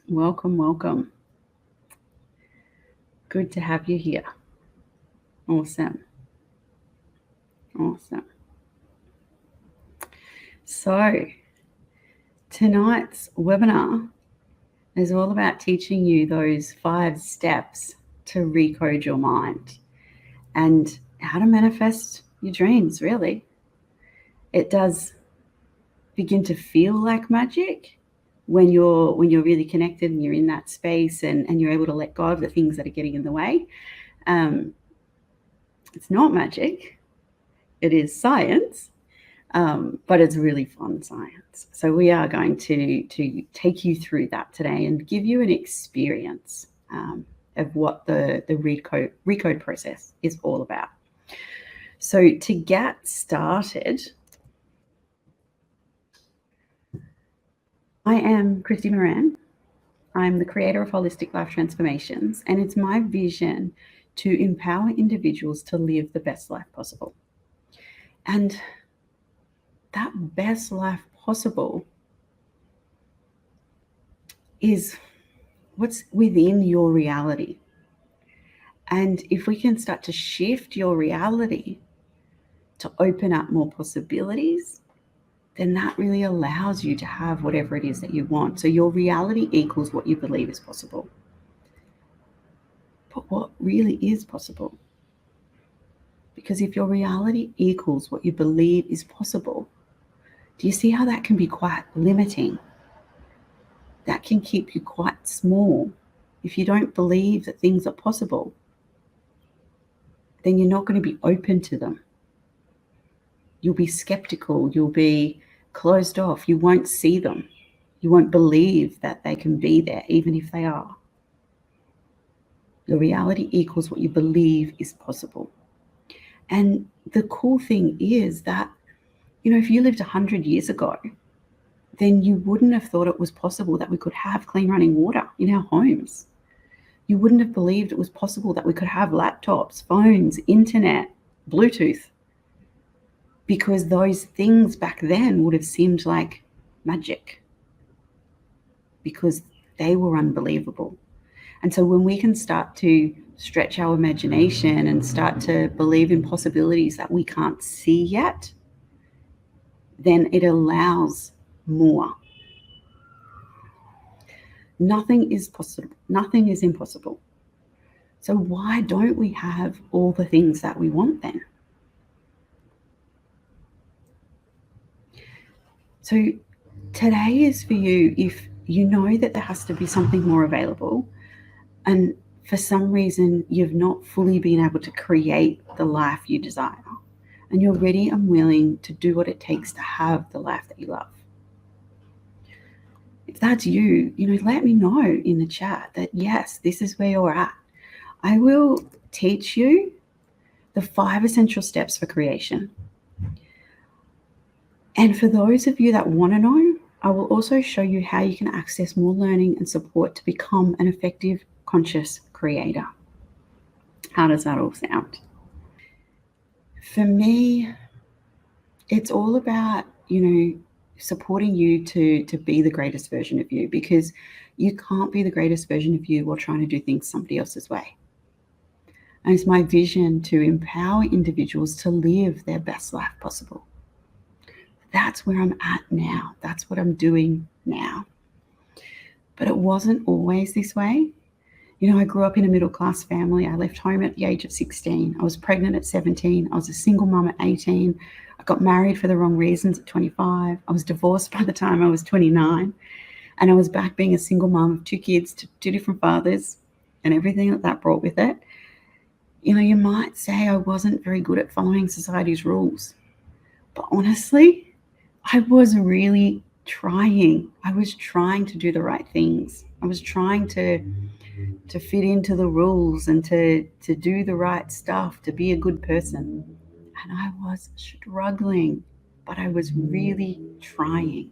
Welcome, welcome. Good to have you here. Awesome. Awesome. So, tonight's webinar is all about teaching you those 5 steps to recode your mind and how to manifest your dreams, really. It does begin to feel like magic when you're really connected and you're in that space and you're able to let go of the things that are getting in the way. It's not magic. It is science, but it's really fun science. So we are going to take you through that today and give you an experience of what the recode process is all about. So to get started, I am Christie Moran. I'm the creator of Holistic Life Transformations, and it's my vision to empower individuals to live the best life possible. And that best life possible is what's within your reality. And if we can start to shift your reality to open up more possibilities, then that really allows you to have whatever it is that you want. So your reality equals what you believe is possible. But what really is possible? Because if your reality equals what you believe is possible, do you see how that can be quite limiting? That can keep you quite small. If you don't believe that things are possible, then you're not going to be open to them. You'll be skeptical. You'll be closed off. You won't see them. You won't believe that they can be there, even if they are. Your reality equals what you believe is possible. And the cool thing is that, if you lived 100 years ago, then you wouldn't have thought it was possible that we could have clean running water in our homes. You wouldn't have believed it was possible that we could have laptops, phones, internet, Bluetooth, because those things back then would have seemed like magic because they were unbelievable. And so when we can start to stretch our imagination and start to believe in possibilities that we can't see yet, then it allows more. Nothing is possible. Nothing is impossible. So why don't we have all the things that we want then? So today is for you if you know that there has to be something more available, and for some reason you've not fully been able to create the life you desire, and you're ready and willing to do what it takes to have the life that you love. If that's you, let me know in the chat that yes, this is where you're at. I will teach you the 5 essential steps for creation. And for those of you that want to know, I will also show you how you can access more learning and support to become an effective, conscious creator. How does that all sound? For me, it's all about, supporting you to be the greatest version of you, because you can't be the greatest version of you while trying to do things somebody else's way. And it's my vision to empower individuals to live their best life possible. That's where I'm at now. That's what I'm doing now. But it wasn't always this way. I grew up in a middle-class family. I left home at the age of 16. I was pregnant at 17. I was a single mom at 18. I got married for the wrong reasons at 25. I was divorced by the time I was 29. And I was back being a single mom of 2 kids to 2 different fathers and everything that brought with it. You might say I wasn't very good at following society's rules. But honestly, I was really trying. I was trying to do the right things. I was trying to fit into the rules and to do the right stuff, to be a good person. And I was struggling, but I was really trying.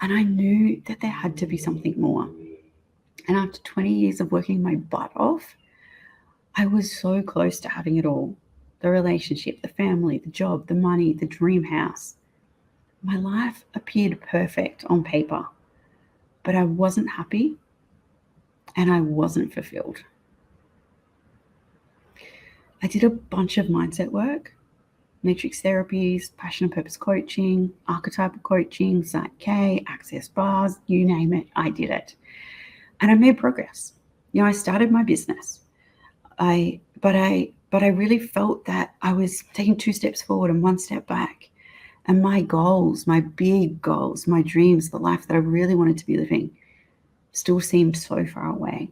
And I knew that there had to be something more. And after 20 years of working my butt off, I was so close to having it all. The relationship, the family, the job, the money, the dream house. My life appeared perfect on paper. but I wasn't happy and I wasn't fulfilled. I did a bunch of mindset work, matrix therapies, passion and purpose coaching, archetypal coaching, Psych-k, access bars, you name it, I did it. And I made progress. I started my business. But I really felt that I was taking 2 steps forward and 1 step back. And my goals, my big goals, my dreams, the life that I really wanted to be living still seemed so far away.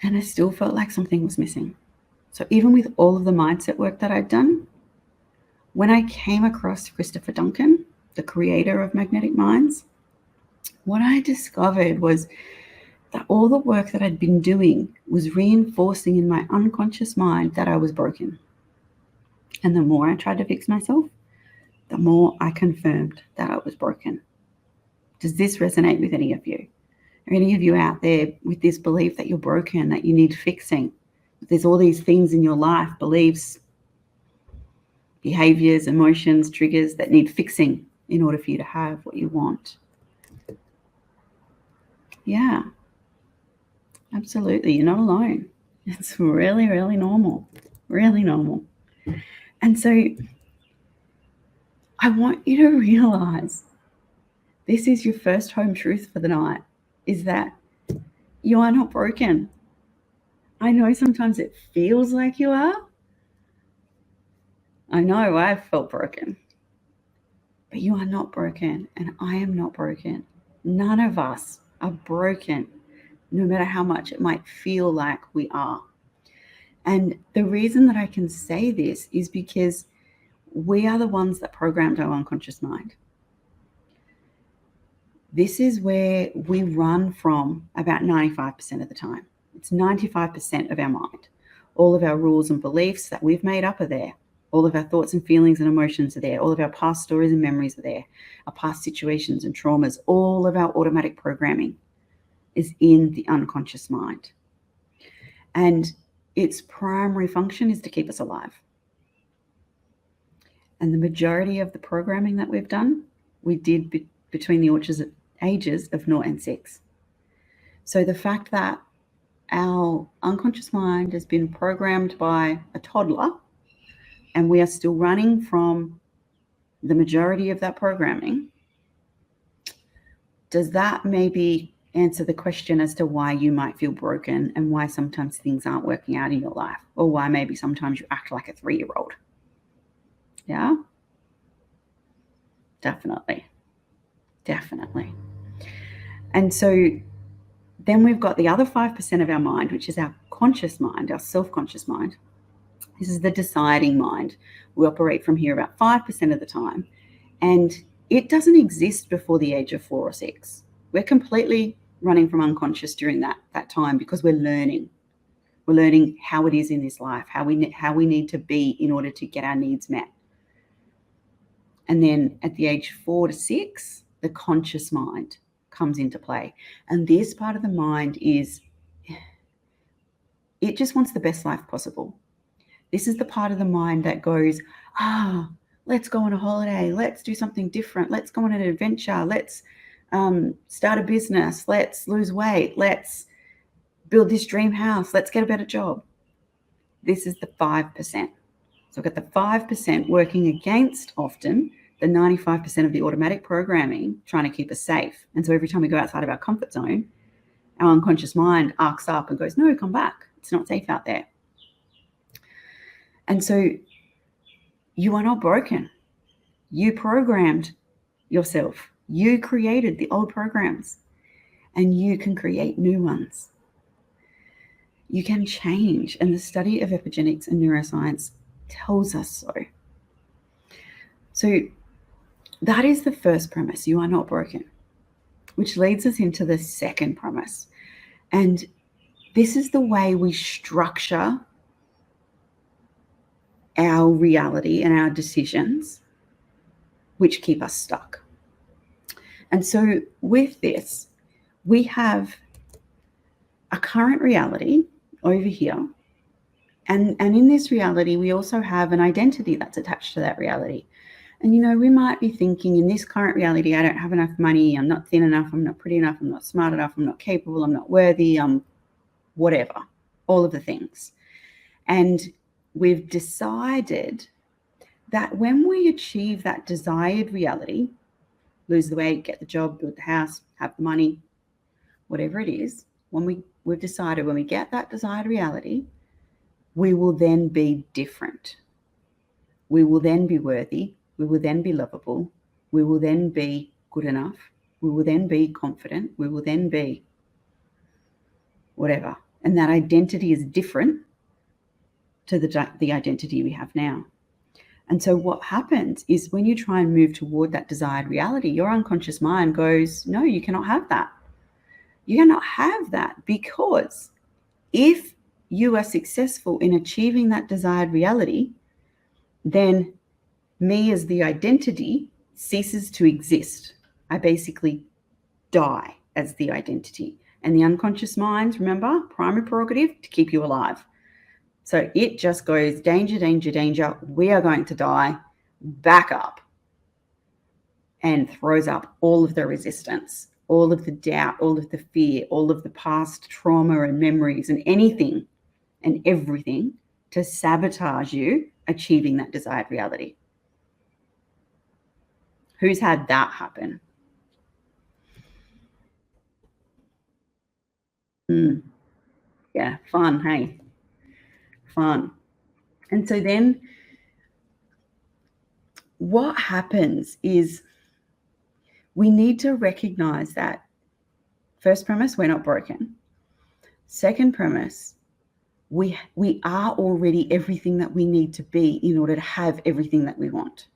And I still felt like something was missing. So even with all of the mindset work that I'd done, when I came across Christopher Duncan, the creator of Magnetic Minds, what I discovered was that all the work that I'd been doing was reinforcing in my unconscious mind that I was broken. And the more I tried to fix myself, the more I confirmed that I was broken. Does this resonate with any of you? Are any of you out there with this belief that you're broken, that you need fixing? There's all these things in your life, beliefs, behaviors, emotions, triggers that need fixing in order for you to have what you want. Yeah, absolutely. You're not alone. It's really, really normal. Really normal. And so I want you to realize this is your first home truth for the night, is that you are not broken. I know sometimes it feels like you are. I know I've felt broken. But you are not broken, and I am not broken. None of us are broken, no matter how much it might feel like we are. And the reason that I can say this is because we are the ones that programmed our unconscious mind. This is where we run from about 95% of the time. It's 95% of our mind. All of our rules and beliefs that we've made up are there. All of our thoughts and feelings and emotions are there. All of our past stories and memories are there. Our past situations and traumas, all of our automatic programming is in the unconscious mind. And its primary function is to keep us alive. And the majority of the programming that we've done, we did between the ages of 0 and 6. So the fact that our unconscious mind has been programmed by a toddler and we are still running from the majority of that programming, does that maybe answer the question as to why you might feel broken and why sometimes things aren't working out in your life, or why maybe sometimes you act like a 3-year-old? Yeah? Definitely. And so then we've got the other 5% of our mind, which is our conscious mind, our self-conscious mind. This is the deciding mind. We operate from here about 5% of the time. And it doesn't exist before the age of 4 or 6. We're completely running from unconscious during that time because we're learning. We're learning how it is in this life, how we need to be in order to get our needs met. And then at the age 4 to 6, the conscious mind comes into play. And this part of the mind it just wants the best life possible. This is the part of the mind that goes, let's go on a holiday. Let's do something different. Let's go on an adventure. Let's start a business. Let's lose weight. Let's build this dream house. Let's get a better job. This is the 5%. So I've got the 5% working against often the 95% of the automatic programming trying to keep us safe. And so every time we go outside of our comfort zone, our unconscious mind arcs up and goes, no, come back. It's not safe out there. And so you are not broken. You programmed yourself. You created the old programs, and you can create new ones. You can change. And the study of epigenetics and neuroscience tells us so. So that is the first premise. You are not broken, which leads us into the second premise. And this is the way we structure our reality and our decisions, which keep us stuck. And so with this, we have a current reality over here. And in this reality, we also have an identity that's attached to that reality. And, we might be thinking, in this current reality, I don't have enough money, I'm not thin enough, I'm not pretty enough, I'm not smart enough, I'm not capable, I'm not worthy, whatever, all of the things. And we've decided that when we achieve that desired reality, lose the weight, get the job, build the house, have the money, whatever it is, we've decided when we get that desired reality, we will then be different. We will then be worthy. We will then be lovable. We will then be good enough. We will then be confident. We will then be whatever. And that identity is different to the identity we have now. And so what happens is when you try and move toward that desired reality, your unconscious mind goes, no, you cannot have that. You cannot have that, because if you are successful in achieving that desired reality, then me as the identity ceases to exist. I basically die as the identity. And the unconscious mind, remember, primary prerogative, to keep you alive. So it just goes, danger, danger, danger, we are going to die, back up, and throws up all of the resistance, all of the doubt, all of the fear, all of the past trauma and memories and anything and everything to sabotage you achieving that desired reality. Who's had that happen? Yeah, fun, hey? Fun. And so then what happens is we need to recognize that first premise, we're not broken. Second premise, we are already everything that we need to be in order to have everything that we want.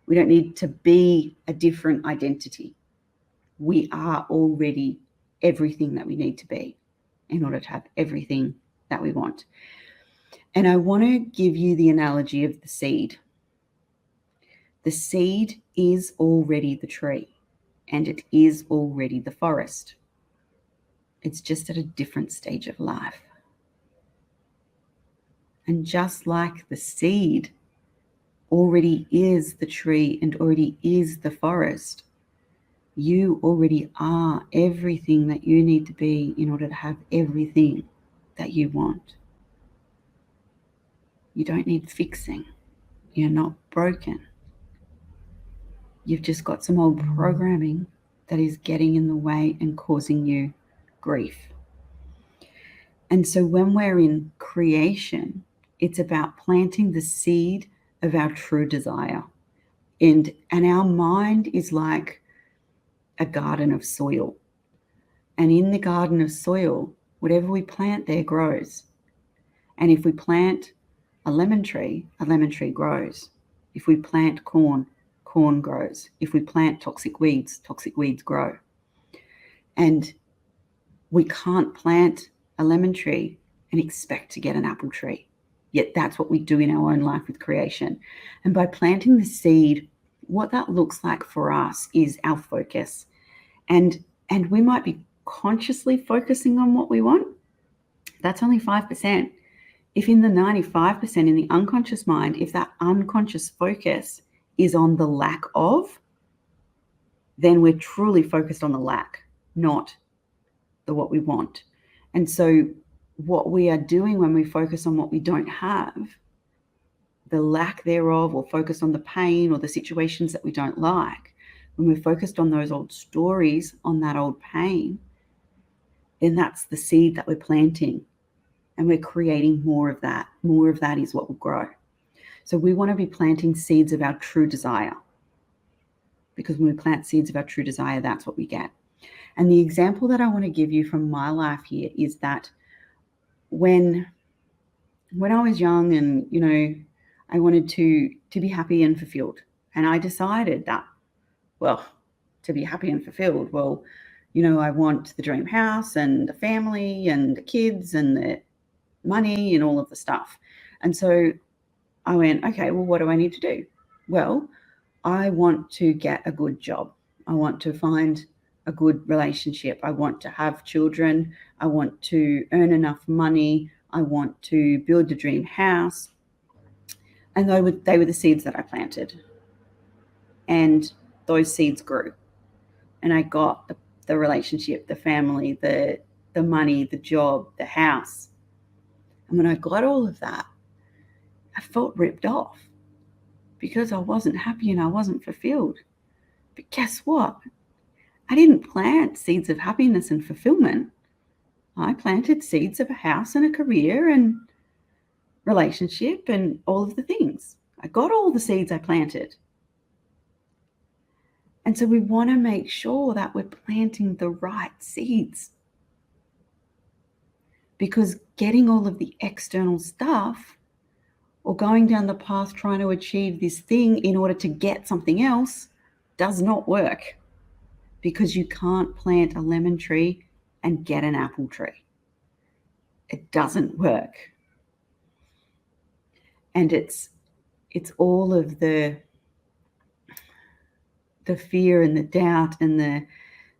We don't need to be a different identity. We are already everything that we need to be in order to have everything that we want. And I want to give you the analogy of the seed. The seed is already the tree, and it is already the forest. It's just at a different stage of life. And just like the seed already is the tree and already is the forest, you already are everything that you need to be in order to have everything that you want. You don't need fixing. You're not broken. You've just got some old programming that is getting in the way and causing you grief. And so when we're in creation, it's about planting the seed of our true desire. And our mind is like a garden of soil. And in the garden of soil, whatever we plant there grows. And if we plant a lemon tree grows. If we plant corn grows. If we plant toxic weeds grow. And we can't plant a lemon tree and expect to get an apple tree. Yet that's what we do in our own life with creation. And by planting the seed, what that looks like for us is our focus. And we might be consciously focusing on what we want. That's only 5%. If in the 95% in the unconscious mind, if that unconscious focus is on the lack of, then we're truly focused on the lack, not the what we want. And so what we are doing when we focus on what we don't have, the lack thereof, or focus on the pain or the situations that we don't like, when we're focused on those old stories, on that old pain, then that's the seed that we're planting. And we're creating more of that. More of that is what will grow. So we want to be planting seeds of our true desire. Because when we plant seeds of our true desire, that's what we get. And the example that I want to give you from my life here is that when I was young and, I wanted to be happy and fulfilled. And I decided that, to be happy and fulfilled, I want the dream house and the family and the kids and the money and all of the stuff. And so I went, okay, what do I need to do? Well, I want to get a good job. I want to find a good relationship. I want to have children. I want to earn enough money. I want to build a dream house. And they were the seeds that I planted. And those seeds grew. And I got the relationship, the family, the money, the job, the house. And when I got all of that, I felt ripped off because I wasn't happy and I wasn't fulfilled. But guess what? I didn't plant seeds of happiness and fulfillment. I planted seeds of a house and a career and relationship and all of the things. I got all the seeds I planted. And so we want to make sure that we're planting the right seeds. Because getting all of the external stuff or going down the path trying to achieve this thing in order to get something else does not work, because you can't plant a lemon tree and get an apple tree. It doesn't work. And it's all of the fear and the doubt and the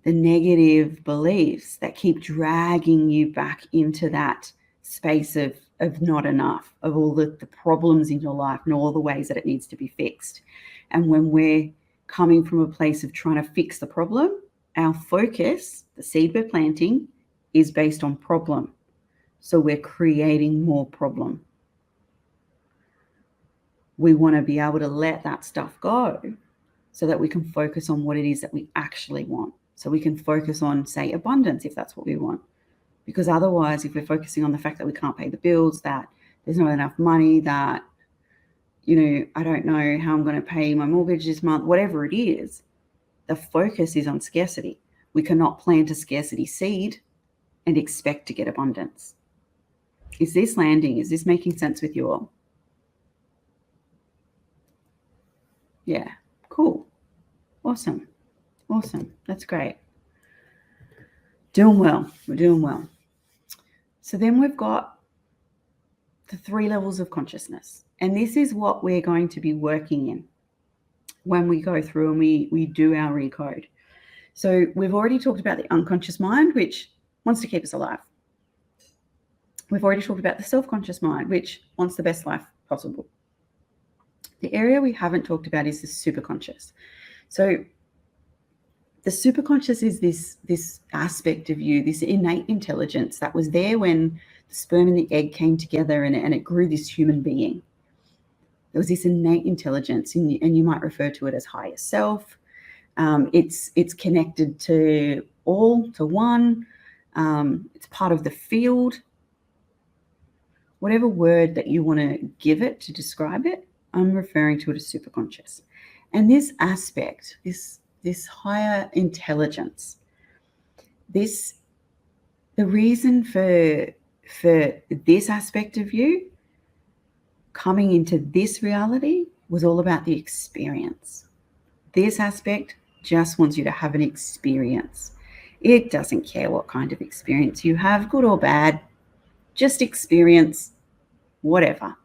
negative beliefs that keep dragging you back into that space of not enough, of all the problems in your life and all the ways that it needs to be fixed. And when we're coming from a place of trying to fix the problem, our focus, the seed we're planting, is based on problem. So we're creating more problem. We want to be able to let that stuff go so that we can focus on what it is that we actually want. So we can focus on, say, abundance, if that's what we want. Because otherwise, if we're focusing on the fact that we can't pay the bills, that there's not enough money, that, I don't know how I'm going to pay my mortgage this month, whatever it is, the focus is on scarcity. We cannot plant a scarcity seed and expect to get abundance. Is this landing? Is this making sense with you all? Yeah, cool. Awesome. That's great. Doing well. We're doing well. So then we've got the 3 levels of consciousness. And this is what we're going to be working in when we go through and we do our Recode. So we've already talked about the unconscious mind, which wants to keep us alive. We've already talked about the self-conscious mind, which wants the best life possible. The area we haven't talked about is the superconscious. So the superconscious is this aspect of you, this innate intelligence that was there when the sperm and the egg came together and it grew this human being. There was this innate intelligence, and you might refer to it as higher self. It's connected to all, to one. It's part of the field. Whatever word that you want to give it to describe it, I'm referring to it as superconscious. And this aspect, this higher intelligence, the reason for this aspect of you coming into this reality was all about the experience. This aspect just wants you to have an experience. It doesn't care what kind of experience you have, good or bad, just experience whatever.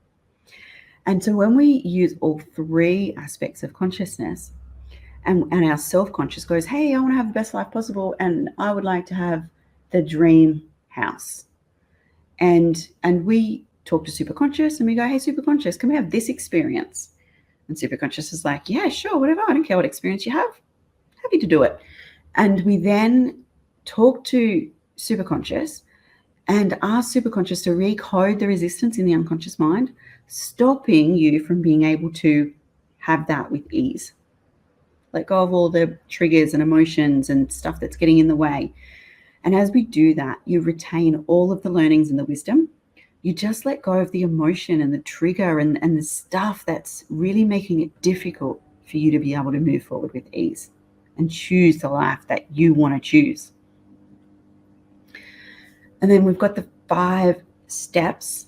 And so when we use all 3 aspects of consciousness, and our self-conscious goes, hey, I want to have the best life possible, and I would like to have the dream house. And we talk to superconscious and we go, hey, superconscious, can we have this experience? And superconscious is like, yeah, sure, whatever. I don't care what experience you have. Happy to do it. And we then talk to superconscious and ask superconscious to recode the resistance in the unconscious mind, stopping you from being able to have that with ease. Let go of all the triggers and emotions and stuff that's getting in the way. And as we do that, you retain all of the learnings and the wisdom. You just let go of the emotion and the trigger and the stuff that's really making it difficult for you to be able to move forward with ease and choose the life that you want to choose. And then we've got the 5 steps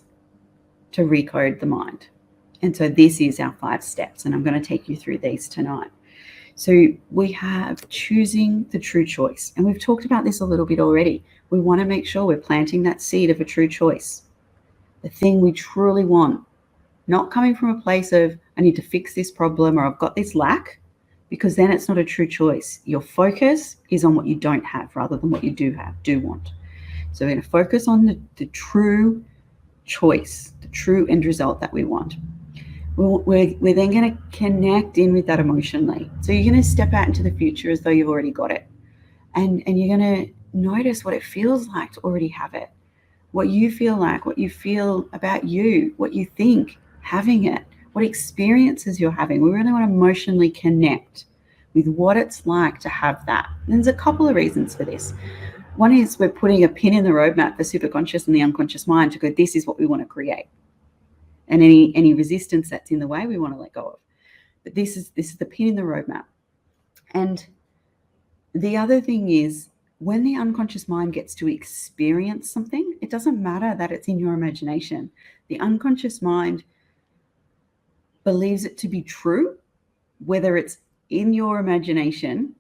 to recode the mind. And so this is our 5 steps, and I'm going to take you through these tonight. So we have choosing the true choice. And we've talked about this a little bit already. We want to make sure we're planting that seed of a true choice, the thing we truly want, not coming from a place of, I need to fix this problem or I've got this lack, because then it's not a true choice. Your focus is on what you don't have rather than what you do want. So we're going to focus on the true choice, the true end result that we want. We're then going to connect in with that emotionally. So you're going to step out into the future as though you've already got it. And you're going to notice what it feels like to already have it. What you feel like, what you feel about you, what you think having it, what experiences you're having. We really want to emotionally connect with what it's like to have that. And there's a couple of reasons for this. One is we're putting a pin in the roadmap for superconscious and the unconscious mind to go, this is what we want to create. And any resistance that's in the way, we want to let go of. But this is the pin in the roadmap. And the other thing is, when the unconscious mind gets to experience something, it doesn't matter that it's in your imagination. The unconscious mind believes it to be true, whether it's in your imagination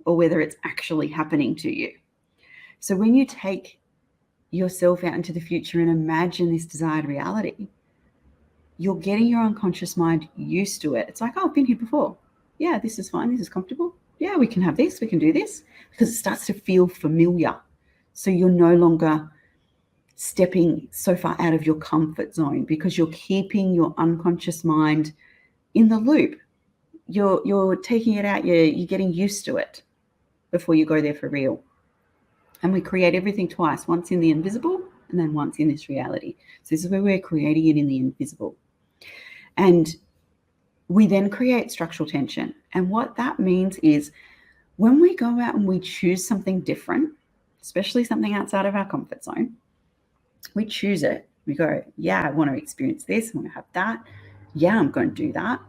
or whether it's actually happening to you. So when you take yourself out into the future and imagine this desired reality, you're getting your unconscious mind used to it. It's like, oh, I've been here before. Yeah, this is fine. This is comfortable. Yeah, we can have this. We can do this, because it starts to feel familiar. So you're no longer stepping so far out of your comfort zone, because you're keeping your unconscious mind in the loop. You're taking it out. You're getting used to it before you go there for real. And we create everything twice, once in the invisible and then once in this reality. So this is where we're creating it in the invisible. And we then create structural tension. And what that means is, when we go out and we choose something different, especially something outside of our comfort zone, we choose it. We go, yeah, I want to experience this. I want to have that. Yeah, I'm going to do that.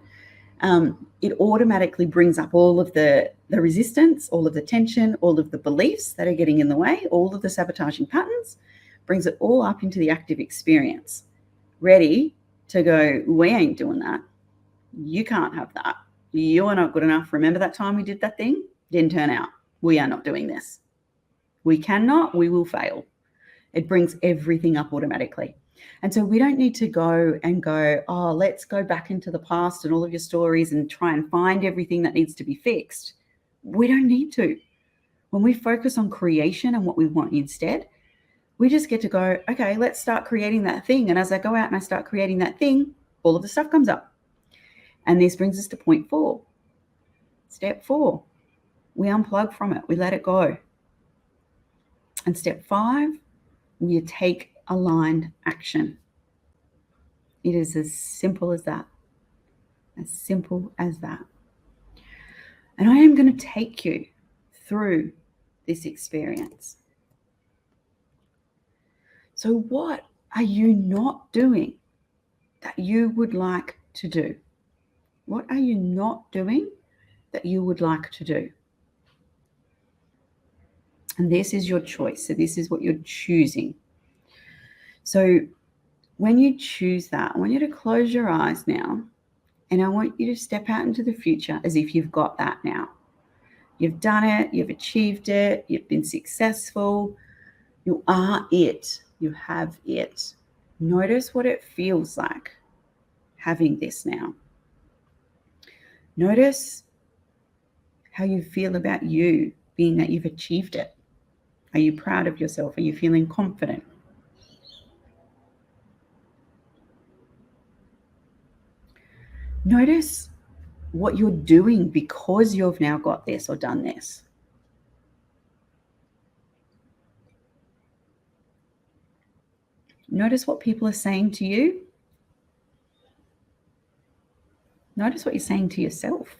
It automatically brings up all of the resistance, all of the tension, all of the beliefs that are getting in the way, all of the sabotaging patterns, brings it all up into the active experience, ready to go, we ain't doing that. You can't have that. You are not good enough. Remember that time we did that thing? Didn't turn out. We are not doing this. We cannot, we will fail. It brings everything up automatically. And so we don't need to go, oh, let's go back into the past and all of your stories and try and find everything that needs to be fixed. We don't need to. When we focus on creation and what we want instead, we just get to go, okay, let's start creating that thing. And as I go out and I start creating that thing, all of the stuff comes up. And this brings us to point 4. Step 4, we unplug from it. We let it go. And step 5, we take aligned action. It is as simple as that. As simple as that. And I am going to take you through this experience. So what are you not doing that you would like to do? What are you not doing that you would like to do? And this is your choice. So this is what you're choosing. So when you choose that, I want you to close your eyes now, and I want you to step out into the future as if you've got that now. You've done it. You've achieved it. You've been successful. You are it. You have it. Notice what it feels like having this now. Notice how you feel about you being that you've achieved it. Are you proud of yourself? Are you feeling confident? Notice what you're doing because you've now got this or done this. Notice what people are saying to you. Notice what you're saying to yourself.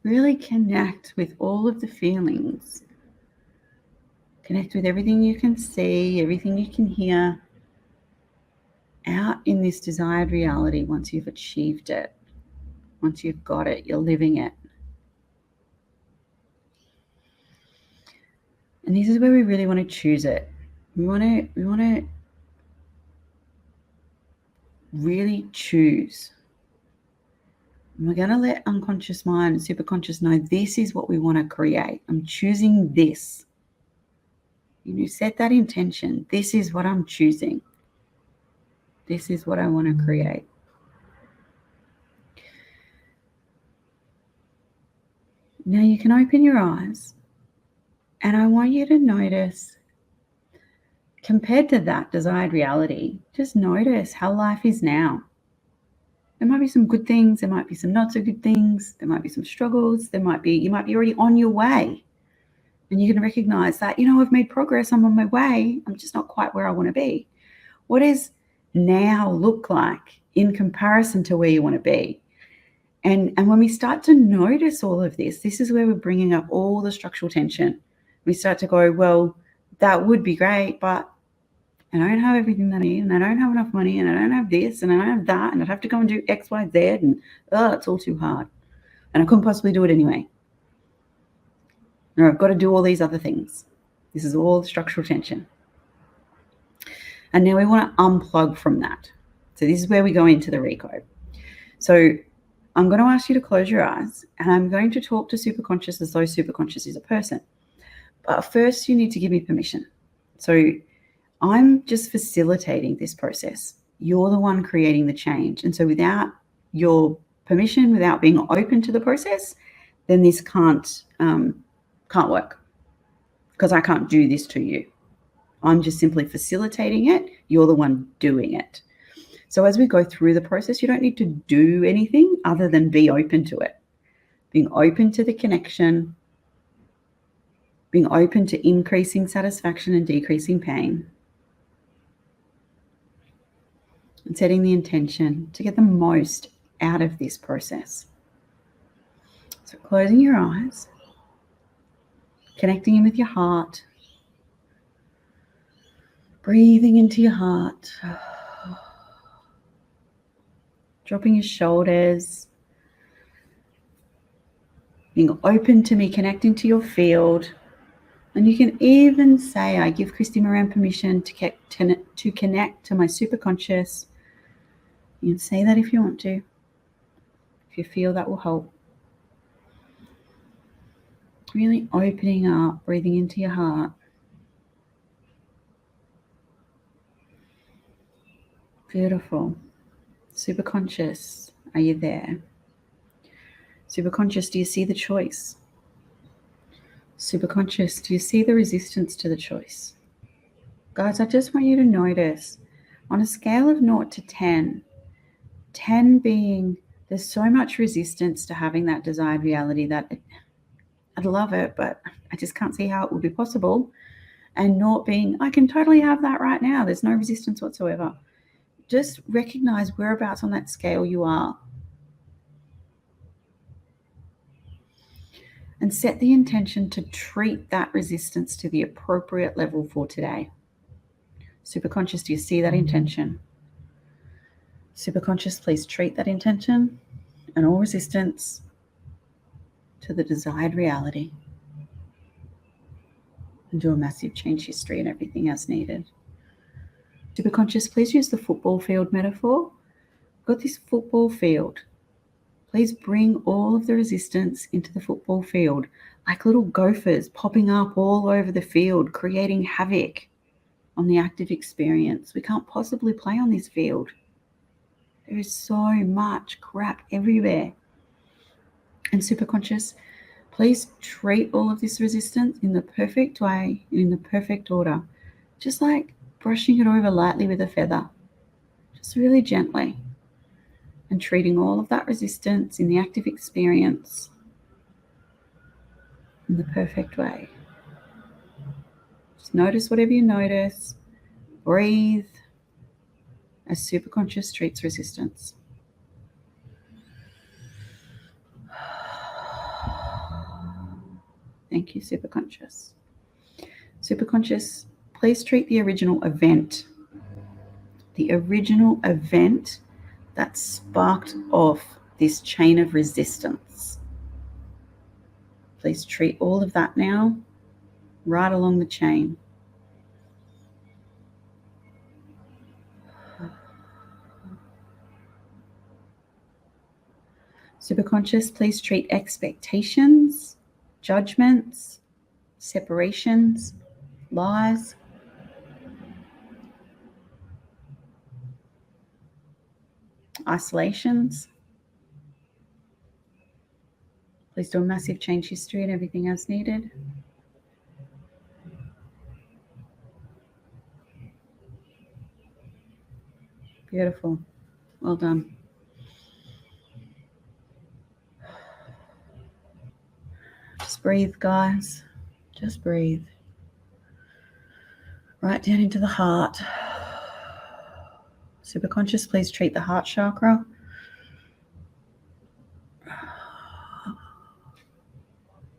Really connect with all of the feelings. Connect with everything you can see, everything you can hear, out in this desired reality once you've achieved it. Once you've got it, you're living it. And this is where we really want to choose it. We want to really choose. And we're going to let unconscious mind and superconscious know this is what we want to create. I'm choosing this. You set that intention. This is what I'm choosing. This is what I want to create. Now you can open your eyes, and I want you to notice, compared to that desired reality, just notice how life is now. There might be some good things, there might be some not so good things, there might be some struggles, you might be already on your way. And you can recognize that, I've made progress, I'm on my way, I'm just not quite where I want to be. What does now look like in comparison to where you want to be? And when we start to notice all of this, this is where we're bringing up all the structural tension. We start to go, well, that would be great, but I don't have everything that I need, and I don't have enough money, and I don't have this, and I don't have that, and I'd have to go and do X, Y, Z, and it's all too hard. And I couldn't possibly do it anyway. Or I've got to do all these other things. This is all structural tension. And now we want to unplug from that. So this is where we go into the Recode. So I'm going to ask you to close your eyes, and I'm going to talk to superconscious as though superconscious is a person. But first, you need to give me permission. So I'm just facilitating this process. You're the one creating the change. And so without your permission, without being open to the process, then this can't work, because I can't do this to you. I'm just simply facilitating it. You're the one doing it. So as we go through the process, you don't need to do anything other than be open to it. Being open to the connection, being open to increasing satisfaction and decreasing pain, and setting the intention to get the most out of this process. So closing your eyes, connecting in with your heart, breathing into your heart, dropping your shoulders, being open to me connecting to your field. And you can even say, I give Christie Moran permission to connect to my superconscious. You can say that if you want to, if you feel that will help. Really opening up, breathing into your heart. Beautiful. Superconscious, are you there? Superconscious, do you see the choice? Superconscious, do you see the resistance to the choice? Guys, I just want you to notice on a scale of 0 to 10, 10 being there's so much resistance to having that desired reality that I'd love it, but I just can't see how it would be possible. And 0 being I can totally have that right now. There's no resistance whatsoever. Just recognize whereabouts on that scale you are. And set the intention to treat that resistance to the appropriate level for today. Superconscious, do you see that intention? Superconscious, please treat that intention and all resistance to the desired reality. And do a massive change history and everything as needed. Superconscious, please use the football field metaphor. Got this football field. Please bring all of the resistance into the football field, like little gophers popping up all over the field, creating havoc on the active experience. We can't possibly play on this field. There is so much crap everywhere. And superconscious, please treat all of this resistance in the perfect way, in the perfect order, just like brushing it over lightly with a feather, just really gently. And treating all of that resistance in the active experience in the perfect way. Just notice whatever you notice. Breathe as superconscious treats resistance. Thank you, superconscious. Superconscious, please treat the original event. The original event that sparked off this chain of resistance. Please treat all of that now, right along the chain. Superconscious, please treat expectations, judgments, separations, lies, isolations. Please do a massive change history and everything as needed. Beautiful. Well done. Just breathe, guys. Just breathe. Right down into the heart. Superconscious, please treat the heart chakra.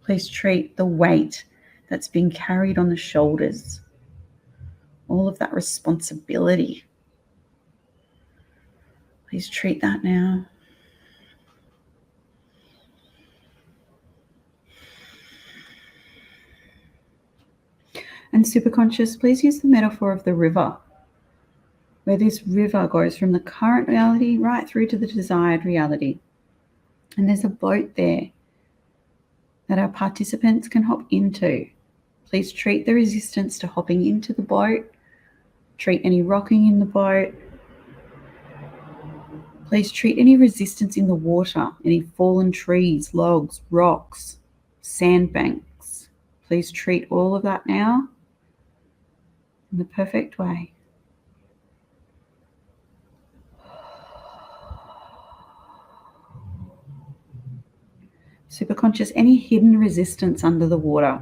Please treat the weight that's being carried on the shoulders. All of that responsibility. Please treat that now. And superconscious, please use the metaphor of the river, where this river goes from the current reality right through to the desired reality. And there's a boat there that our participants can hop into. Please treat the resistance to hopping into the boat. Treat any rocking in the boat. Please treat any resistance in the water, any fallen trees, logs, rocks, sandbanks. Please treat all of that now in the perfect way. Superconscious, any hidden resistance under the water,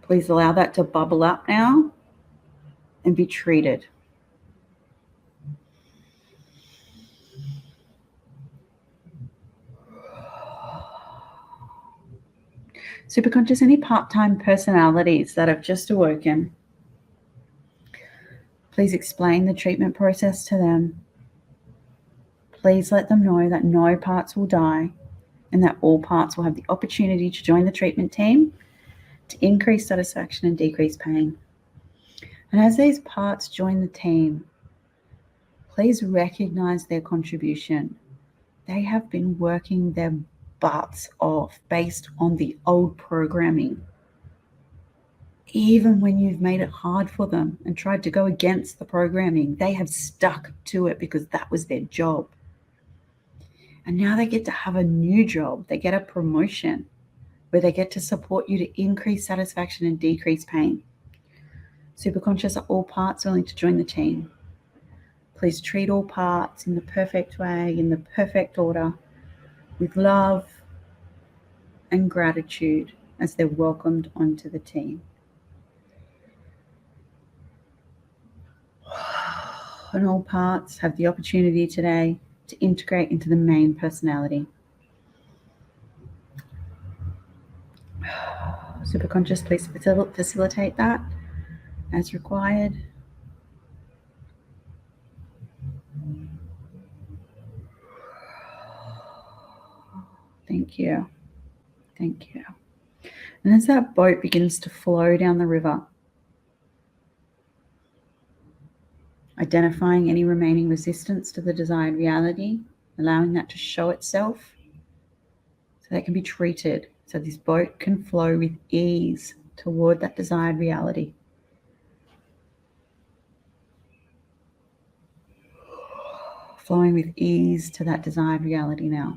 please allow that to bubble up now and be treated. Superconscious, any part-time personalities that have just awoken, please explain the treatment process to them. Please let them know that no parts will die and that all parts will have the opportunity to join the treatment team to increase satisfaction and decrease pain. And as these parts join the team, please recognize their contribution. They have been working their butts off based on the old programming. Even when you've made it hard for them and tried to go against the programming, they have stuck to it because that was their job. And now they get to have a new job. They get a promotion where they get to support you to increase satisfaction and decrease pain. Superconscious, are all parts willing to join the team? Please treat all parts in the perfect way, in the perfect order, with love and gratitude as they're welcomed onto the team. And all parts have the opportunity today to integrate into the main personality. Superconscious, please facilitate that as required. Thank you. Thank you. And as that boat begins to flow down the river, identifying any remaining resistance to the desired reality, allowing that to show itself so that it can be treated, so this boat can flow with ease toward that desired reality. Flowing with ease to that desired reality now.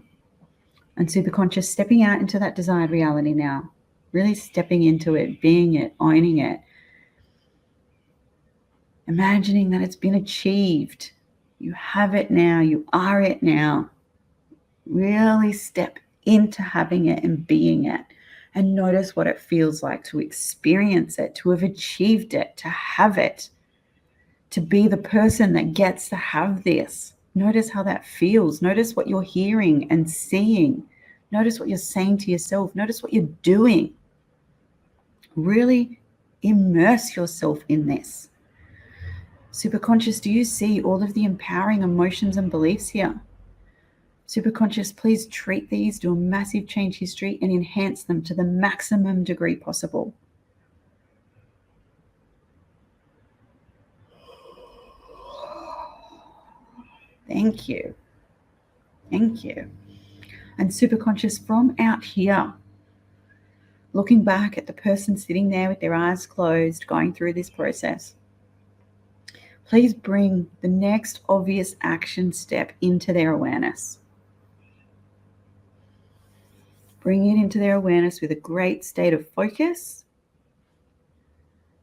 And superconscious, stepping out into that desired reality now. Really stepping into it, being it, owning it. Imagining that it's been achieved. You have it now. You are it now. Really step into having it and being it. And notice what it feels like to experience it, to have achieved it, to have it. To be the person that gets to have this. Notice how that feels. Notice what you're hearing and seeing. Notice what you're saying to yourself. Notice what you're doing. Really immerse yourself in this. Superconscious, do you see all of the empowering emotions and beliefs here? Superconscious, please treat these, do a massive change history and enhance them to the maximum degree possible. Thank you. Thank you. And superconscious, from out here, looking back at the person sitting there with their eyes closed, going through this process, please bring the next obvious action step into their awareness. Bring it into their awareness with a great state of focus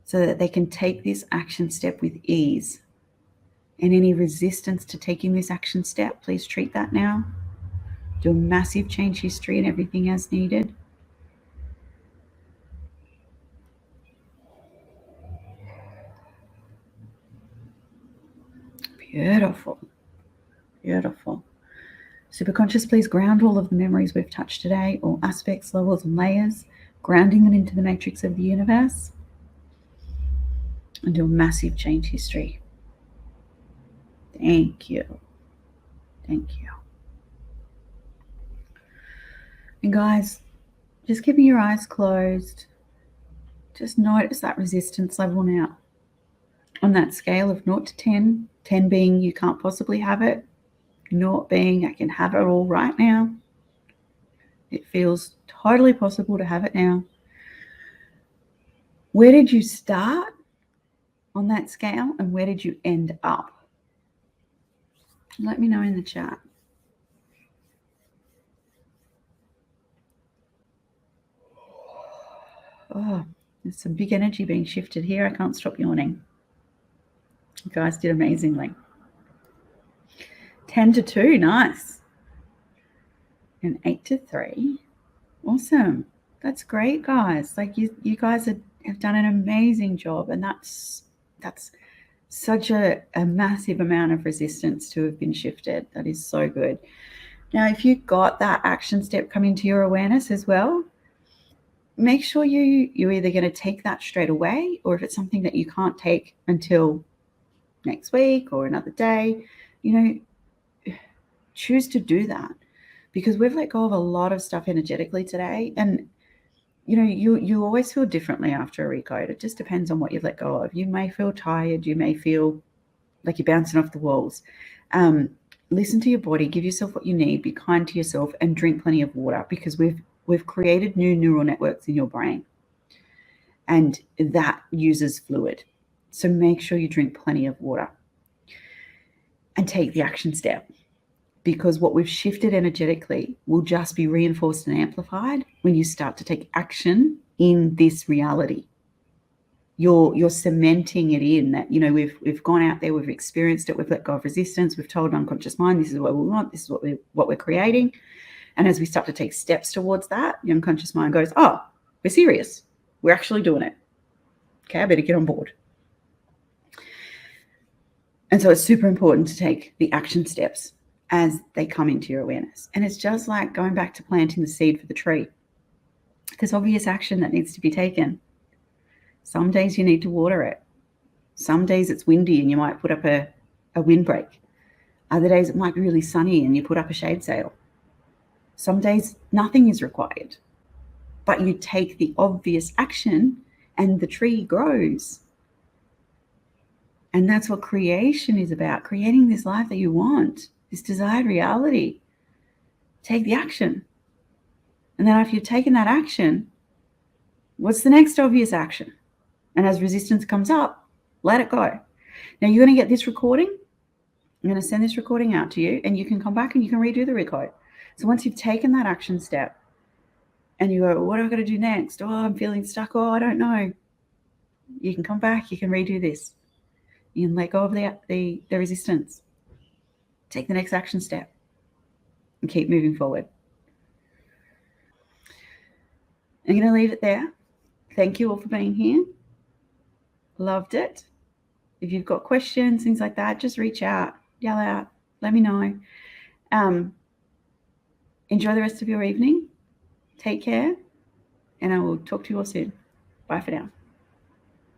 so that they can take this action step with ease And any resistance to taking this action step, please treat that now. Do a massive change history and everything as needed. Beautiful. Beautiful. Superconscious, please ground all of the memories we've touched today, all aspects, levels, and layers, grounding them into the matrix of the universe. And do a massive change history. Thank you. Thank you. And guys, just keeping your eyes closed, just notice that resistance level now. On that scale of 0 to 10, 10 being you can't possibly have it, 0 being I can have it all right now. It feels totally possible to have it now. Where did you start on that scale and where did you end up? Let me know in the chat. Oh, there's some big energy being shifted here. I can't stop yawning. You guys did amazingly. 10 to 2, nice. And 8 to 3, awesome. That's great, guys. Like you guys have done an amazing job, and that's such a massive amount of resistance to have been shifted. That is so good. Now, if you got that action step coming to your awareness as well, make sure you're either going to take that straight away, or if it's something that you can't take until next week or another day, choose to do that, because we've let go of a lot of stuff energetically today. And you always feel differently after a recode. It just depends on what you've let go of. You may feel tired, you may feel like you're bouncing off the walls. Listen to your body, give yourself what you need, be kind to yourself, and drink plenty of water, because we've created new neural networks in your brain, and that uses fluid. So make sure you drink plenty of water and take the action step, because what we've shifted energetically will just be reinforced and amplified when you start to take action in this reality. You're cementing it in that, we've gone out there, we've experienced it, we've let go of resistance, we've told unconscious mind, this is what we want, this is what we're creating. And as we start to take steps towards that, the unconscious mind goes, oh, we're serious. We're actually doing it. Okay, I better get on board. And so it's super important to take the action steps as they come into your awareness. And it's just like going back to planting the seed for the tree. There's obvious action that needs to be taken. Some days you need to water it. Some days it's windy and you might put up a windbreak. Other days it might be really sunny and you put up a shade sail. Some days nothing is required, but you take the obvious action and the tree grows. And that's what creation is about, creating this life that you want, this desired reality. Take the action. And then after you've taken that action, what's the next obvious action? And as resistance comes up, let it go. Now you're going to get this recording. I'm going to send this recording out to you, and you can come back and you can redo the recode. So once you've taken that action step and you go, what have I got to do next? Oh, I'm feeling stuck. Oh, I don't know. You can come back. You can redo this. You can let go of the resistance. Take the next action step and keep moving forward. I'm going to leave it there. Thank you all for being here. Loved it. If you've got questions, things like that, just reach out, yell out, let me know. Enjoy the rest of your evening. Take care, and I will talk to you all soon. Bye for now.